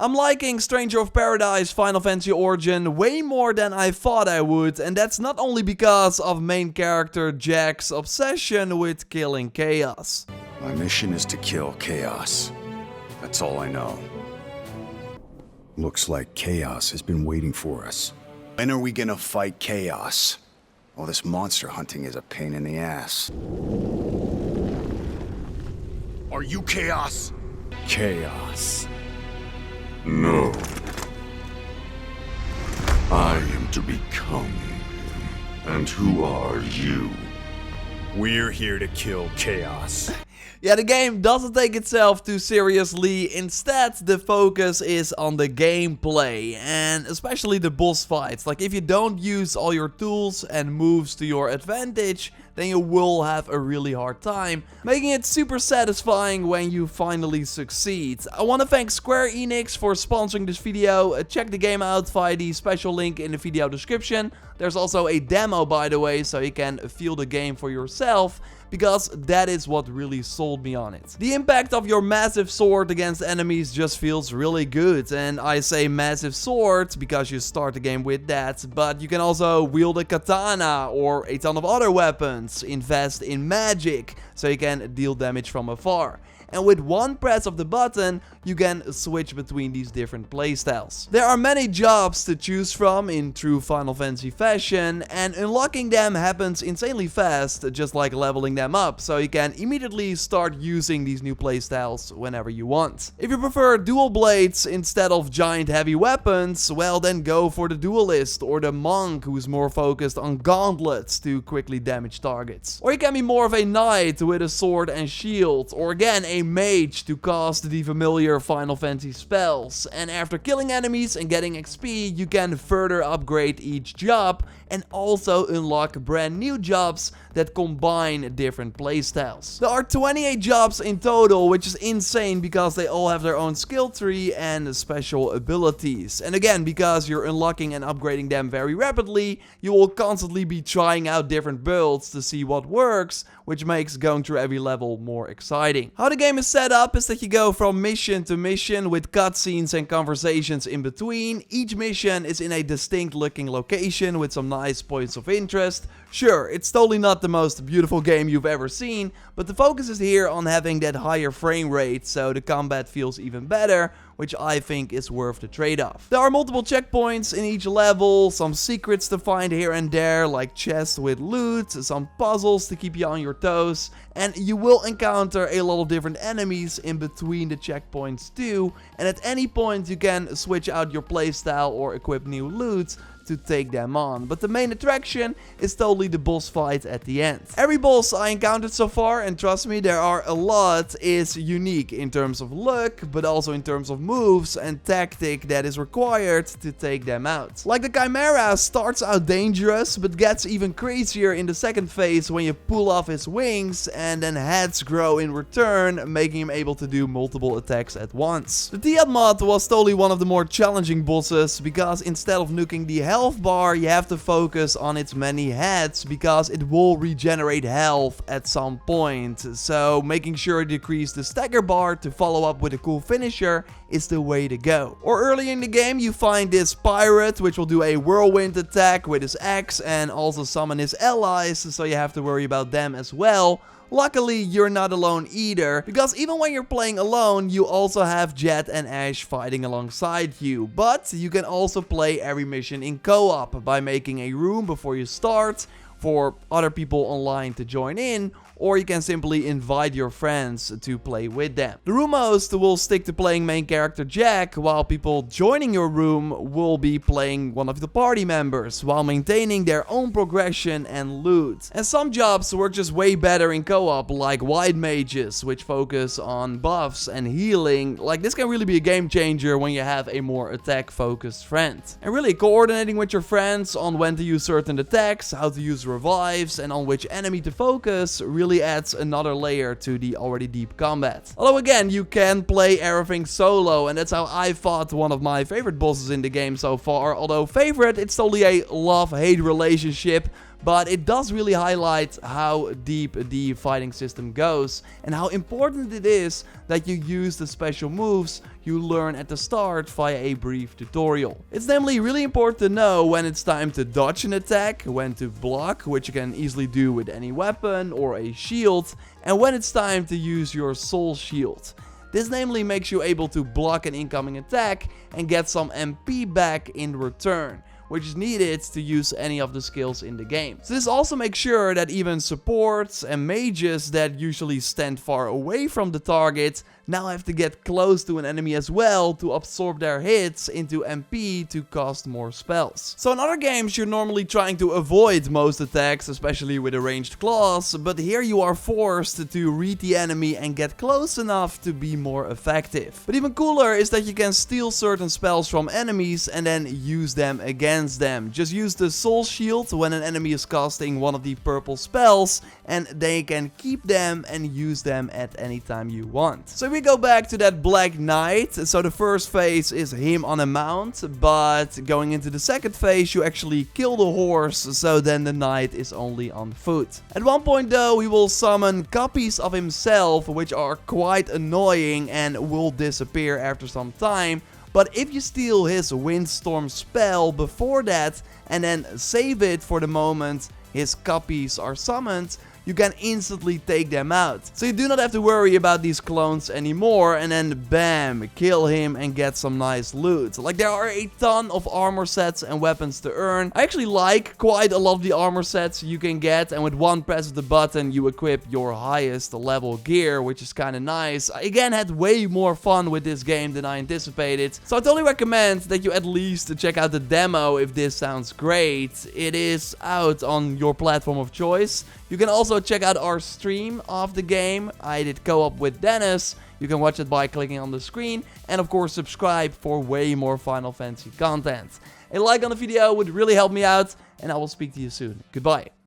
I'm liking Stranger of Paradise Final Fantasy Origin way more than I thought I would, and that's not only because of main character Jack's obsession with killing Chaos. My mission is to kill Chaos. That's all I know. Looks like Chaos has been waiting for us. When are we gonna fight Chaos? Well, this monster hunting is a pain in the ass. Are you Chaos? Chaos. No. I am to become him. And who are you? We're here to kill Chaos. Yeah, the game doesn't take itself too seriously. Instead, the focus is on the gameplay and especially the boss fights. Like, if you don't use all your tools and moves to your advantage, then you will have a really hard time, making it super satisfying when you finally succeed. I want to thank Square Enix for sponsoring this video. Check the game out via the special link in the video description. There's also a demo, by the way, so you can feel the game for yourself, because that is what really sold me on it. The impact of your massive sword against enemies just feels really good, and I say massive sword because you start the game with that, but you can also wield a katana or a ton of other weapons, invest in magic so you can deal damage from afar. And with one press of the button, you can switch between these different playstyles. There are many jobs to choose from in true Final Fantasy fashion, and unlocking them happens insanely fast, just like leveling them up, so you can immediately start using these new playstyles whenever you want. If you prefer dual blades instead of giant heavy weapons, well then go for the duelist or the monk, who's more focused on gauntlets to quickly damage targets. Or you can be more of a knight with a sword and shield, or again a mage to cast the familiar Final Fantasy spells. And after killing enemies and getting XP, you can further upgrade each job and also unlock brand new jobs that combine different playstyles. There are 28 jobs in total, which is insane because they all have their own skill tree and special abilities. And again, because you're unlocking and upgrading them very rapidly, you will constantly be trying out different builds to see what works, which makes going through every level more exciting. How the game is set up is that you go from mission to mission with cutscenes and conversations in between. Each mission is in a distinct looking location with some nice points of interest. Sure, it's totally not the most beautiful game you've ever seen, but the focus is here on having that higher frame rate, so the combat feels even better, which I think is worth the trade-off. There are multiple checkpoints in each level, some secrets to find here and there, like chests with loot, some puzzles to keep you on your toes, and you will encounter a lot of different enemies in between the checkpoints too, and at any point you can switch out your playstyle or equip new loot to take them on. But the main attraction is totally the boss fight at the end. Every boss I encountered so far, and trust me, there are a lot, is unique in terms of look, but also in terms of moves and tactic that is required to take them out. Like the Chimera starts out dangerous, but gets even crazier in the second phase when you pull off his wings, and then heads grow in return, making him able to do multiple attacks at once. The Tiamat was totally one of the more challenging bosses, because instead of nuking the health bar, you have to focus on its many heads, because it will regenerate health at some point. So making sure to decrease the stagger bar to follow up with a cool finisher is the way to go. Or early in the game you find this pirate, which will do a whirlwind attack with his axe and also summon his allies, so you have to worry about them as well. Luckily, you're not alone either, because even when you're playing alone, you also have Jet and Ash fighting alongside you. But you can also play every mission in co-op by making a room before you start for other people online to join in, or you can simply invite your friends to play with them. The room host will stick to playing main character Jack, while people joining your room will be playing one of the party members, while maintaining their own progression and loot. And some jobs work just way better in co-op, like White Mages, which focus on buffs and healing. Like, this can really be a game changer when you have a more attack focused friend. And really, coordinating with your friends on when to use certain attacks, how to use revives, and on which enemy to focus really adds another layer to the already deep combat. Although again, you can play everything solo, and that's how I fought one of my favorite bosses in the game so far. Although favorite, it's totally a love-hate relationship. but it does really highlight how deep the fighting system goes and how important it is that you use the special moves you learn at the start via a brief tutorial. It's namely really important to know when it's time to dodge an attack, when to block, which you can easily do with any weapon or a shield, and when it's time to use your soul shield. This namely makes you able to block an incoming attack and get some MP back in return, which is needed to use any of the skills in the game. So this also makes sure that even supports and mages that usually stand far away from the target now have to get close to an enemy as well to absorb their hits into MP to cast more spells. So in other games you're normally trying to avoid most attacks, especially with a ranged class, but here you are forced to read the enemy and get close enough to be more effective. But even cooler is that you can steal certain spells from enemies and then use them against them. Just use the soul shield when an enemy is casting one of the purple spells and they can keep them and use them at any time you want. So we go back to that Black Knight. So the first phase is him on a mount, but going into the second phase you actually kill the horse, so then the knight is only on foot. At one point though he will summon copies of himself, which are quite annoying and will disappear after some time. But if you steal his windstorm spell before that and then save it for the moment his copies are summoned, you can instantly take them out. So you do not have to worry about these clones anymore, and then bam, kill him and get some nice loot. Like, there are a ton of armor sets and weapons to earn. I actually like quite a lot of the armor sets you can get, and with one press of the button you equip your highest level gear, which is kind of nice. I again had way more fun with this game than I anticipated, so I totally recommend that you at least check out the demo if this sounds great. It is out on your platform of choice. You can also check out our stream of the game. I did co-op with Dennis. You can watch it by clicking on the screen. And of course subscribe for way more Final Fantasy content. A like on the video would really help me out. And I will speak to you soon. Goodbye.